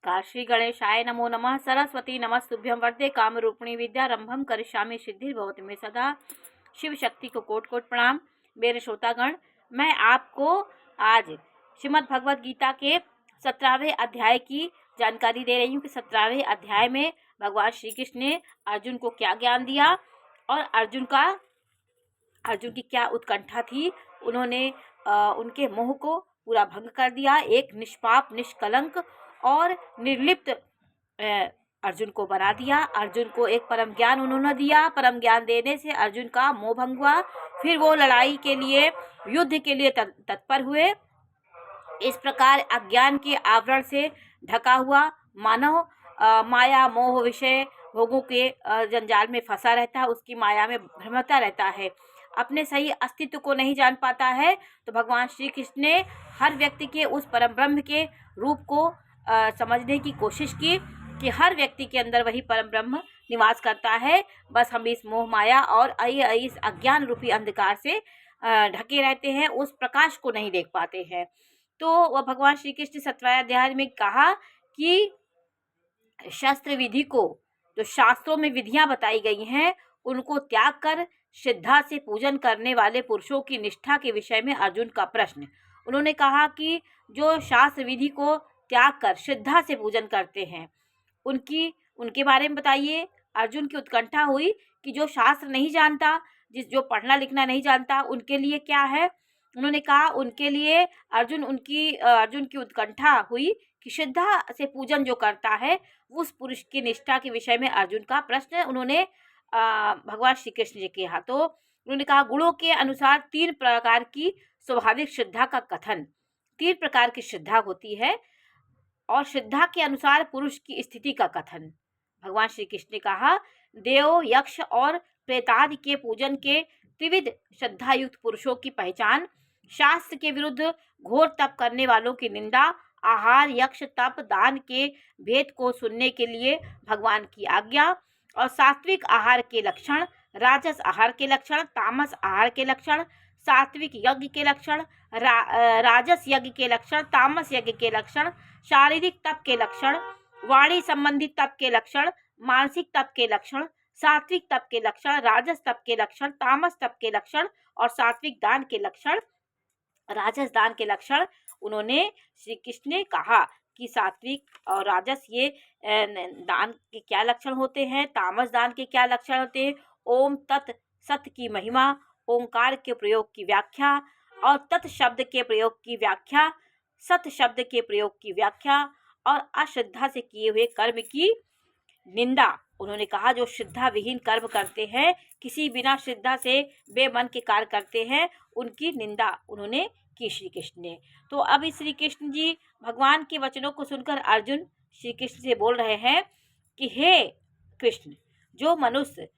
नमस्कार। श्री गणेशाय नमो नमः। सरस्वती नमस्तुभ्यं वरदे कामरूपिणी विद्यारंभम करिष्यामि सिद्धिर्भवतु मे सदा। शिव शक्ति को कोटि कोटि प्रणाम। मेरे श्रोतागण, मैं आपको आज श्रीमद् भगवद गीता के 17वें अध्याय की जानकारी दे रही हूँ कि 17वें अध्याय में भगवान श्री कृष्ण ने अर्जुन को क्या ज्ञान दिया और अर्जुन की क्या उत्कंठा थी। उन्होंने उनके मोह को पूरा भंग कर दिया। एक निष्पाप, निष्कलंक और निर्लिप्त अर्जुन को बना दिया। अर्जुन को एक परम ज्ञान उन्होंने दिया। परम ज्ञान देने से अर्जुन का मोह भंग हुआ। फिर वो लड़ाई के लिए, युद्ध के लिए तत्पर हुए। इस प्रकार अज्ञान के आवरण से ढका हुआ मानव माया, मोह, विषय, भोगों के जंजाल में फंसा रहता है, उसकी माया में भ्रमता रहता है, अपने सही अस्तित्व को नहीं जान पाता है। तो भगवान श्री कृष्ण ने हर व्यक्ति के उस परम ब्रह्म के रूप को समझने की कोशिश की कि हर व्यक्ति के अंदर वही परम ब्रह्म निवास करता है। बस हम इस मोह माया और इस अज्ञान रूपी अंधकार से ढके रहते हैं, उस प्रकाश को नहीं देख पाते हैं। तो वह भगवान श्री कृष्ण 17वें अध्याय में कहा कि शास्त्र विधि को, जो शास्त्रों में विधियां बताई गई हैं, उनको त्याग कर श्रद्धा से पूजन करने वाले पुरुषों की निष्ठा के विषय में अर्जुन का प्रश्न। उन्होंने कहा कि जो शास्त्र विधि को त्याग कर श्रद्धा से पूजन करते हैं, उनके बारे में बताइए। अर्जुन की उत्कंठा हुई कि जो शास्त्र नहीं जानता, जो पढ़ना लिखना नहीं जानता, उनके लिए क्या है। उन्होंने कहा उनके लिए अर्जुन की उत्कंठा हुई कि श्रद्धा से पूजन जो करता है, उस पुरुष की निष्ठा के विषय में अर्जुन का प्रश्न उन्होंने भगवान श्री कृष्ण जी के तो उन्होंने कहा गुणों के अनुसार 3 प्रकार की स्वाभाविक श्रद्धा का कथन। 3 प्रकार की श्रद्धा होती है और श्रद्धा के अनुसार पुरुष की स्थिति का कथन। भगवान श्री कृष्ण ने कहा देव, यक्ष और प्रेतादि के पूजन के त्रिविध श्रद्धायुक्त पुरुषों की पहचान, शास्त्र के विरुद्ध घोर तप करने वालों की निंदा, आहार, यक्ष, तप, दान के भेद को सुनने के लिए भगवान की आज्ञा, और सात्विक आहार के लक्षण, राजस आहार के लक्षण, तामस आहार के लक्षण, सात्विक यज्ञ के लक्षण, राजस यज्ञ के लक्षण, तामस यज्ञ के लक्षण, शारीरिक तप के लक्षण, वाणी संबंधित तप के लक्षण, मानसिक तप के लक्षण, सात्विक तप के लक्षण, राजस तप के लक्षण, तामस तप के लक्षण और सात्विक दान के लक्षण, राजस दान के लक्षण। उन्होंने श्री कृष्ण ने कहा कि सात्विक और राजस ये दान के क्या लक्षण होते हैं, तामस दान के क्या लक्षण होते हैं। ओम तत् सत की महिमा, ओंकार के प्रयोग की व्याख्या और तत् शब्द के प्रयोग की व्याख्या, सत शब्द के प्रयोग की व्याख्या और अश्रद्धा से किए हुए कर्म की निंदा। उन्होंने कहा जो श्रद्धा विहीन कर्म करते हैं, किसी बिना श्रद्धा से बेमन के कार्य करते हैं, उनकी निंदा उन्होंने की श्री कृष्ण ने। तो अब श्री कृष्ण जी भगवान के वचनों को सुनकर अर्जुन श्री कृष्ण से बोल रहे हैं कि हे कृष्ण, जो मनुष्य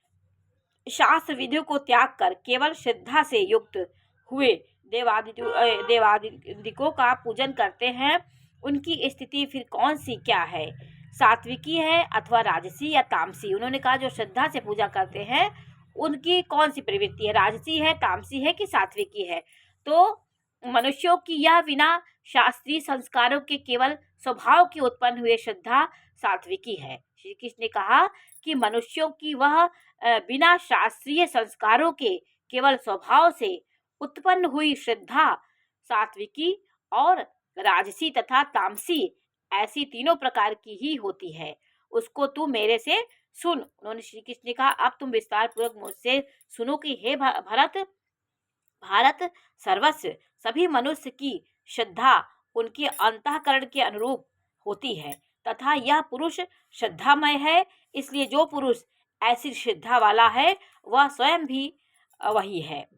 शास्त्र विधियों को त्याग कर केवल श्रद्धा से युक्त हुए देवादिकों का पूजन करते हैं, उनकी स्थिति फिर कौन सी क्या है, सात्विकी है अथवा राजसी या तामसी। उन्होंने कहा जो श्रद्धा से पूजा करते हैं उनकी कौन सी प्रवृत्ति है, राजसी है, तामसी है कि सात्विकी है। तो मनुष्यों की यह बिना शास्त्रीय संस्कारों के केवल स्वभाव की उत्पन्न हुए श्रद्धा सात्विकी है। श्री कृष्ण ने कहा कि मनुष्यों की वह बिना शास्त्रीय संस्कारों के केवल स्वभाव से उत्पन्न हुई श्रद्धा सात्विकी और राजसी तथा तामसी, ऐसी तीनों प्रकार की ही होती है। उसको तू मेरे से सुन। उन्होंने श्री कृष्ण ने कहा अब तुम विस्तार पूर्वक मुझसे सुनो कि हे भारत सर्वस्व सभी मनुष्य की श्रद्धा उनके अंतःकरण के अनुरूप होती है तथा यह पुरुष श्रद्धामय है। इसलिए जो पुरुष ऐसी श्रद्धा वाला है वह स्वयं भी वही है,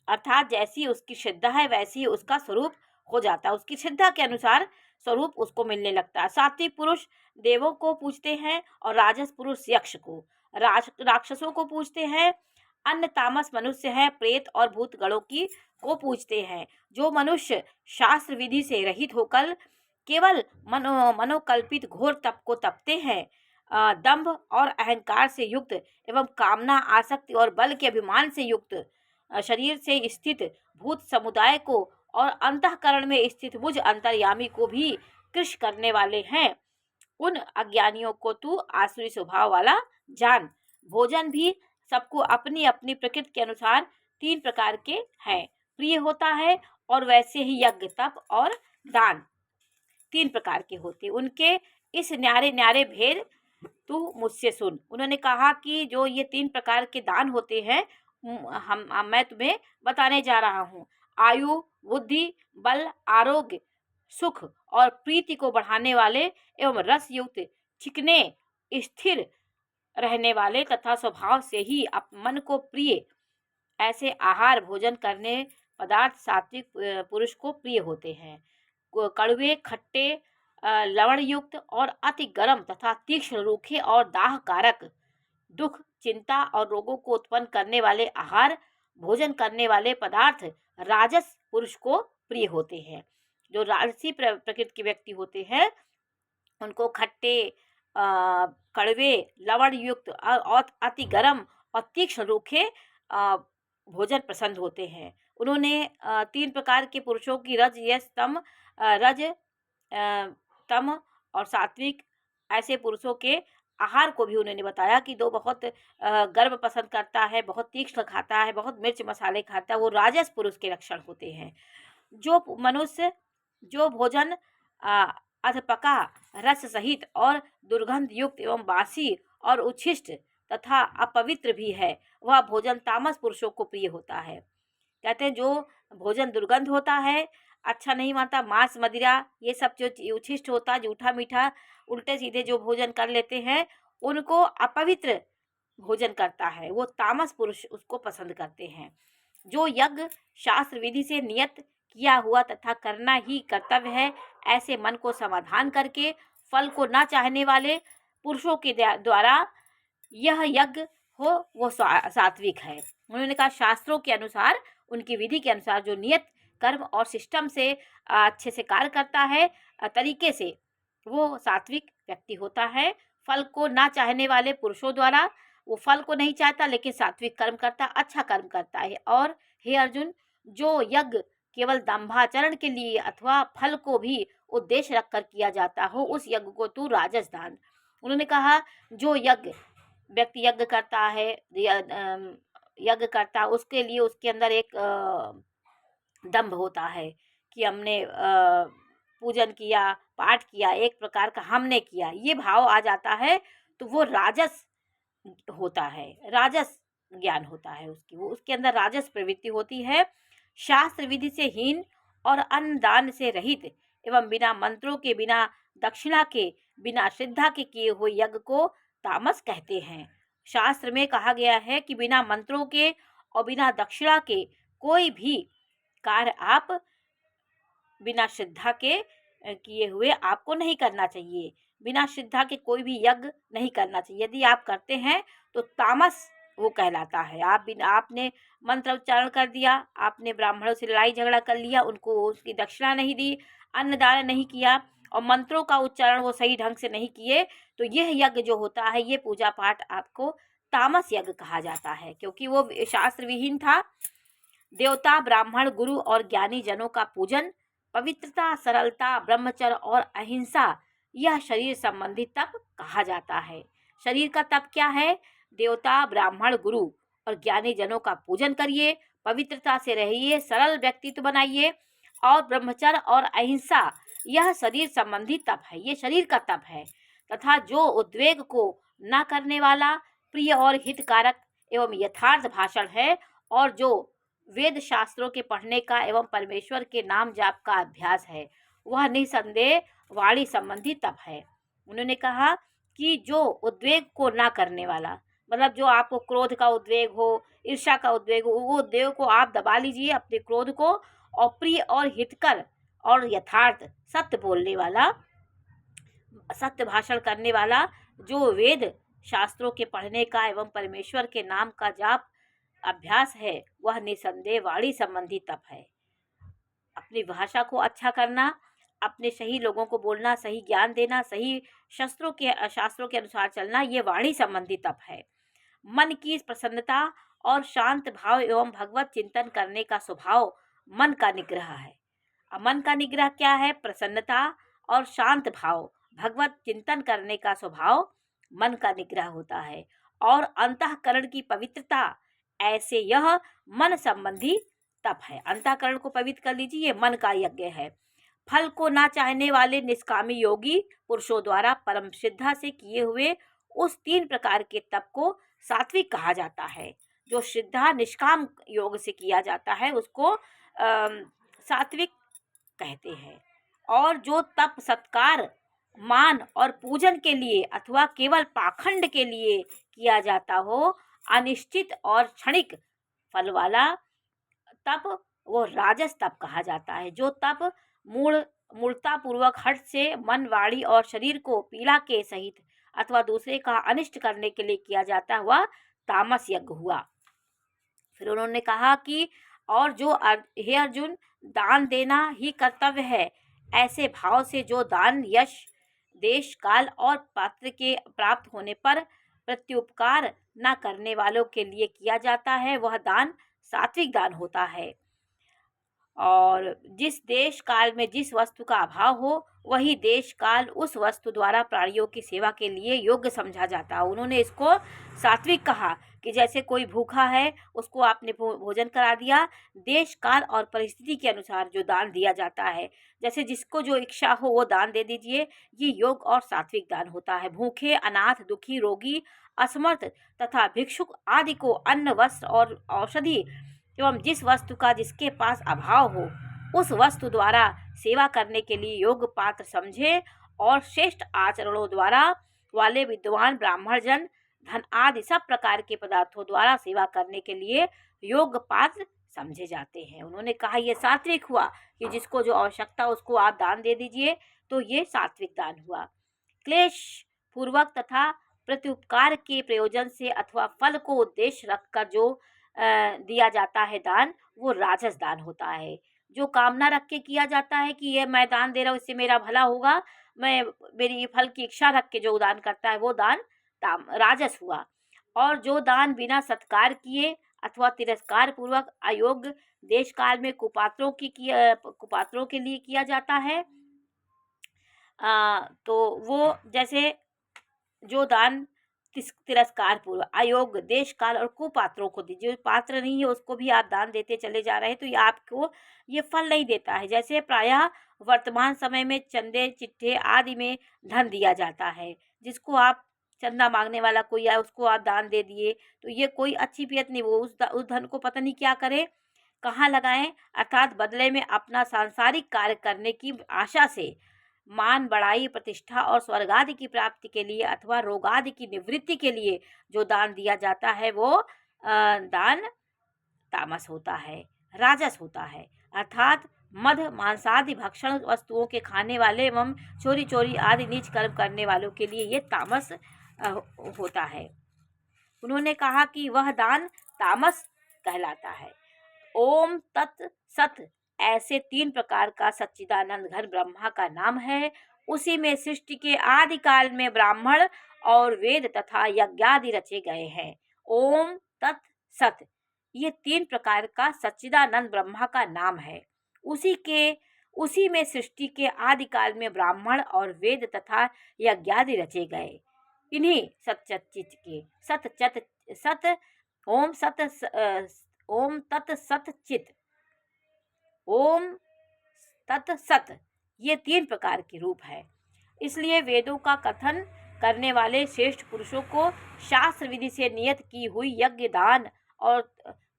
अर्थात जैसी उसकी श्रद्धा है वैसी ही उसका स्वरूप हो जाता है। उसकी श्रद्धा के अनुसार स्वरूप उसको मिलने लगता है। सात्विक पुरुष देवों को पूजते हैं और राजस पुरुष यक्ष को, राक्षसों को पूजते हैं। अन्य तामस मनुष्य है प्रेत और भूत गणों की को पूजते हैं। जो मनुष्य शास्त्र विधि से रहित होकर केवल मनोकल्पित घोर तप को तपते हैं, दंभ और अहंकार से युक्त एवं कामना, आसक्ति और बल के अभिमान से युक्त शरीर से स्थित भूत समुदाय को और अंतःकरण में स्थित मुझ अंतर्यामी को भी कृश करने वाले हैं, उन अज्ञानियों को तू आसुरी स्वभाव वाला जान। भोजन भी सबको अपनी अपनी प्रकृति के अनुसार 3 प्रकार के हैं, प्रिय होता है, और वैसे ही यज्ञ, तप और दान 3 प्रकार के होते। उनके इस न्यारे न्यारे भेद तू मुझसे सुन। उन्होंने कहा कि जो ये 3 प्रकार के दान होते हैं, मैं तुम्हें बताने जा रहा हूँ। आयु, बुद्धि, बल, आरोग्य, सुख और प्रीति को बढ़ाने वाले एवं रस युक्त, चिकने, स्थिर रहने वाले तथा स्वभाव से ही मन को प्रिय ऐसे आहार भोजन करने पदार्थ सात्विक पुरुष को प्रिय होते हैं। कड़वे, खट्टे, लवण युक्त और अति गर्म तथा तीक्ष्ण, रूखे और दाह कारक, दुख, चिंता और रोगों को उत्पन्न करने वाले आहार भोजन करने वाले पदार्थ राजस पुरुष को प्रिय होते हैं। जो राजसी प्रकृति के व्यक्ति होते हैं उनको खट्टे, कड़वे, लवण युक्त और अति गर्म और तीक्ष्ण, रूखे भोजन पसंद होते हैं। उन्होंने 3 प्रकार के पुरुषों की रज, यश, तम, रज, तम और सात्विक ऐसे पुरुषों के आहार को भी उन्होंने बताया कि दो बहुत गर्म पसंद करता है, बहुत तीक्ष्ण खाता है, बहुत मिर्च मसाले खाता है, वो राजस पुरुष के लक्षण होते हैं। जो मनुष्य जो भोजन अधपका, रस सहित और दुर्गंध युक्त एवं बासी और उच्छिष्ट तथा अपवित्र भी है, वह भोजन तामस पुरुषों को प्रिय होता है। कहते हैं जो भोजन दुर्गंध होता है, अच्छा नहीं मानता, मांस, मदिरा, ये सब जो उच्छिष्ट होता, जूठा मीठा उल्टे सीधे जो भोजन कर लेते हैं, उनको अपवित्र भोजन करता है, वो तामस पुरुष उसको पसंद करते हैं। जो यज्ञ शास्त्र विधि से नियत किया हुआ तथा करना ही कर्तव्य है, ऐसे मन को समाधान करके फल को न चाहने वाले पुरुषों के द्वारा यह यज्ञ हो, वो सात्विक है। उन्होंने कहा शास्त्रों के अनुसार, उनकी विधि के अनुसार जो नियत कर्म और सिस्टम से अच्छे से कार्य करता है, तरीके से, वो सात्विक व्यक्ति होता है। फल को ना चाहने वाले पुरुषों द्वारा वो फल को नहीं चाहता, लेकिन सात्विक कर्म करता, अच्छा कर्म करता है। और हे अर्जुन, जो यज्ञ केवल दंभाचरण के लिए अथवा फल को भी उद्देश्य रखकर किया जाता हो, उस यज्ञ को तू राजस दान। उन्होंने कहा जो व्यक्ति यज्ञ करता है, यज्ञ करता, उसके लिए उसके अंदर एक दंभ होता है कि हमने पूजन किया, पाठ किया, एक प्रकार का हमने किया, ये भाव आ जाता है, तो वो राजस होता है, राजस ज्ञान होता है वो उसके अंदर राजस प्रवृत्ति होती है। शास्त्र विधि से हीन और अन्न दान से रहित एवं बिना मंत्रों के, बिना दक्षिणा के, बिना श्रद्धा के किए हुए यज्ञ को तामस कहते हैं। शास्त्र में कहा गया है कि बिना मंत्रों के और बिना दक्षिणा के कोई भी कार्य आप बिना श्रद्धा के किए हुए आपको नहीं करना चाहिए। बिना श्रद्धा के कोई भी यज्ञ नहीं करना चाहिए। यदि आप करते हैं तो तामस वो कहलाता है। आपने मंत्र उच्चारण कर दिया, आपने ब्राह्मणों से लड़ाई झगड़ा कर लिया, उनको उसकी दक्षिणा नहीं दी, अन्नदान नहीं किया और मंत्रों का उच्चारण वो सही ढंग से नहीं किए, तो यह यज्ञ जो होता है, ये पूजा पाठ आपको तामस यज्ञ कहा जाता है, क्योंकि वो शास्त्र विहीन था। देवता, ब्राह्मण, गुरु और ज्ञानी जनों का पूजन, पवित्रता, सरलता, ब्रह्मचर्य और अहिंसा, यह शरीर संबंधी तप कहा जाता है। शरीर का तप क्या है? देवता, ब्राह्मण, गुरु और ज्ञानी जनों का पूजन करिए, पवित्रता से रहिए, सरल व्यक्तित्व बनाइए और ब्रह्मचर्य और अहिंसा, यह शरीर संबंधी तप है, ये शरीर का तप है। तथा जो उद्वेग को न करने वाला, प्रिय और हितकारक एवं यथार्थ भाषण है, और जो वेद शास्त्रों के पढ़ने का एवं परमेश्वर के नाम जाप का अभ्यास है, वह निसंदेह वाणी संबंधी तप है। उन्होंने कहा कि जो उद्वेग को ना करने वाला, मतलब जो आपको क्रोध का उद्वेग हो, ईर्ष्या का उद्वेग हो, वो उद्वेग को आप दबा लीजिए, अपने क्रोध को, और प्रिय और हितकर और यथार्थ सत्य बोलने वाला, सत्य भाषण करने वाला, जो वेद शास्त्रों के पढ़ने का एवं परमेश्वर के नाम का जाप अभ्यास है, वह निसंदेह वाणी संबंधी तप है। अपनी भाषा को अच्छा करना, अपने सही लोगों को बोलना, सही ज्ञान देना, सही शास्त्रों के अनुसार चलना, ये वाणी संबंधी तप है। मन की प्रसन्नता और शांत भाव एवं भगवत चिंतन करने का स्वभाव मन का निग्रह है। अब मन का निग्रह क्या है? प्रसन्नता और शांत भाव, भगवत चिंतन करने का स्वभाव मन का निग्रह होता है और अंतःकरण की पवित्रता, ऐसे यह मन संबंधी तप है। अंतःकरण को पवित्र कर लीजिए, ये मन का यज्ञ है। फल को ना चाहने वाले निष्कामी योगी पुरुषों द्वारा परम श्रद्धा से किए हुए उस 3 प्रकार के तप को सात्विक कहा जाता है। जो श्रद्धा निष्काम योग से किया जाता है उसको सात्विक कहते हैं। और जो तप सत्कार, मान और पूजन के लिए अथवा केवल पाखंड के लिए किया जाता हो, अनिश्चित और क्षणिक फल वाला तप, वो राजस तप कहा जाता है। जो तप मूर्ता पूर्वक हठ से मन, वाणी और शरीर को पीड़ा के सहित अथवा दूसरे का अनिष्ट करने के लिए किया जाता हुआ तामस यज्ञ हुआ। फिर उन्होंने कहा कि और जो हे अर्जुन, दान देना ही कर्तव्य है। ऐसे भाव से जो दान यश, देश, काल और पात्र के प्राप्त होने पर प्रत्युपकार न करने वालों के लिए किया जाता है, वह दान सात्विक दान होता है। और जिस देश काल में जिस वस्तु का अभाव हो, वही देश काल उस वस्तु द्वारा प्राणियों की सेवा के लिए योग्य समझा जाता है। उन्होंने इसको सात्विक कहा कि जैसे कोई भूखा है, उसको आपने भोजन करा दिया, देश काल और परिस्थिति के अनुसार जो दान दिया जाता है, जैसे जिसको जो इच्छा हो वो दान दे दीजिए, ये योग और सात्विक दान होता है। भूखे, अनाथ, दुखी, रोगी, असमर्थ तथा भिक्षुक आदि को अन्न, वस्त्र और औषधि एवं जिस वस्तु का जिसके पास अभाव हो, उस वस्तु द्वारा सेवा करने के लिए योग्य पात्र समझे और श्रेष्ठ आचरणों द्वारा वाले विद्वान ब्राह्मण जन धन आदि सब प्रकार के पदार्थों द्वारा सेवा करने के लिए योग्य पात्र समझे जाते हैं। उन्होंने कहा यह सात्विक हुआ कि जिसको जो आवश्यकता उसको आप दान दे दीजिए, तो ये सात्विक दान हुआ। क्लेश पूर्वक तथा प्रत्युपकार के प्रयोजन से अथवा फल को उद्देश्य रखकर जो दिया जाता है दान, वो राजस दान होता है। जो कामना रख के किया जाता है कि ये मैं दान दे रहा हूँ, इससे मेरा भला होगा, मैं मेरी फल की इच्छा रख के जो दान करता है वो दान राजस हुआ। और जो दान बिना सत्कार किए अथवा तिरस्कार पूर्वक अयोग्य देश काल में कुपात्रों के लिए किया जाता है, तो वो जैसे जो दान तिरस्कार पूर्वक अयोग्य देश काल और कुपात्रों को दीजिए, जो पात्र नहीं है उसको भी आप दान देते चले जा रहे हैं, तो ये आपको ये फल नहीं देता है। जैसे प्रायः वर्तमान समय में चंदे, चिट्ठे आदि में धन दिया जाता है, जिसको आप चंदा मांगने वाला कोई आए उसको आप दान दे दिए, तो ये कोई अच्छी पियत नहीं। वो उस धन को पता नहीं क्या करे, कहाँ लगाएं, अर्थात बदले में अपना सांसारिक कार्य करने की आशा से मान, बड़ाई, प्रतिष्ठा और स्वर्ग आदि की प्राप्ति के लिए अथवा रोग आदि की निवृत्ति के लिए जो दान दिया जाता है वो दान तामस होता है, राजस होता है। अर्थात मद, मांसादि भक्षण वस्तुओं के खाने वाले एवं चोरी चोरी आदि नीच कर्म करने वालों के लिए ये तामस होता है। उन्होंने कहा कि वह दान तामस कहलाता है। ओम तत् सत ऐसे 3 प्रकार का सच्चिदानंद घन ब्रह्मा का नाम है। उसी में सृष्टि के आदि काल में ब्राह्मण और वेद तथा यज्ञादि रचे गए हैं। ओम तत् सत ये 3 प्रकार का सच्चिदानंद ब्रह्मा का नाम है। उसी में सृष्टि के आदि काल में ब्राह्मण और वेद तथा यज्ञादि रचे गए। इन्हीं सतचित के सत ओम तत् सत चित, ओम तत् सत ये 3 प्रकार के रूप है। इसलिए वेदों का कथन करने वाले श्रेष्ठ पुरुषों को शास्त्र विधि से नियत की हुई यज्ञ, दान और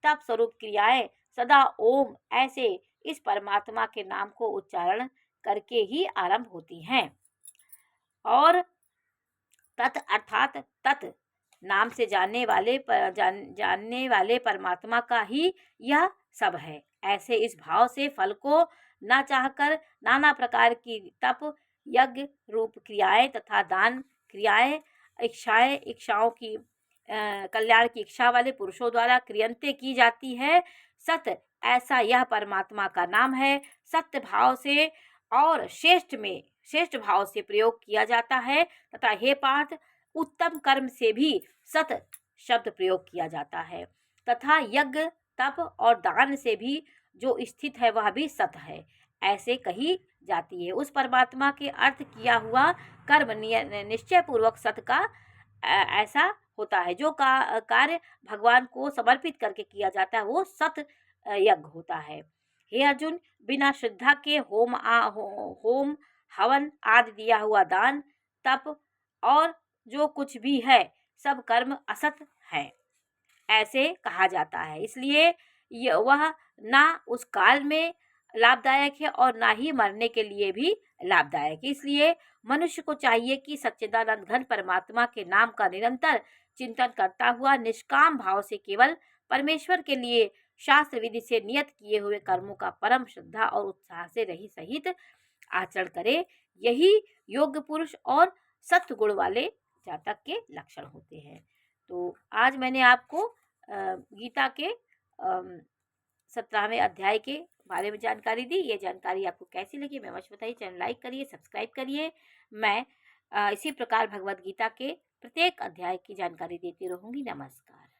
तप स्वरूप क्रियाएं सदा ओम ऐसे इस परमात्मा के नाम को उच्चारण करके ही आरंभ होती हैं। और तत् अर्थात तत् नाम से जानने वाले परमात्मा का ही यह सब है। ऐसे इस भाव से फल को न चाहकर नाना प्रकार की तप, यज्ञ रूप क्रियाएं तथा दान क्रियाएं इच्छाओं की कल्याण की इच्छा वाले पुरुषों द्वारा क्रियंते की जाती है। सत ऐसा यह परमात्मा का नाम है। सत्य भाव से और श्रेष्ठ भाव से प्रयोग किया जाता है तथा हे पार्थ, उत्तम कर्म से भी सत शब्द प्रयोग किया जाता है तथा यज्ञ, तप और दान से भी जो स्थित है वह भी सत है। ऐसे कई जाती है। उस परमात्मा के अर्थ किया हुआ कर्म निश्चय पूर्वक सत का ऐसा होता है। जो कार्य भगवान को समर्पित करके किया जाता है वो सत यज्ञ होता है। हे अर्जुन, बिना श्रद्धा के होम हवन आदि दिया हुआ दान तप और जो कुछ भी है सब कर्म असत है ऐसे कहा जाता है। इसलिए वह ना उस काल में लाभदायक है और ना ही मरने के लिए भी लाभदायक है। इसलिए मनुष्य को चाहिए कि सच्चिदानंद घन परमात्मा के नाम का निरंतर चिंतन करता हुआ निष्काम भाव से केवल परमेश्वर के लिए शास्त्र विधि से नियत किए हुए कर्मों का परम श्रद्धा और उत्साह से रही सहित आचरण करे। यही योग्य पुरुष और सत्व गुण वाले जातक के लक्षण होते हैं। तो आज मैंने आपको गीता के 17वें अध्याय के बारे में जानकारी दी। ये जानकारी आपको कैसी लगी मैं अवश्य बताइए। चैनल लाइक करिए, सब्सक्राइब करिए। मैं इसी प्रकार भगवद गीता के प्रत्येक अध्याय की जानकारी देती रहूँगी। नमस्कार।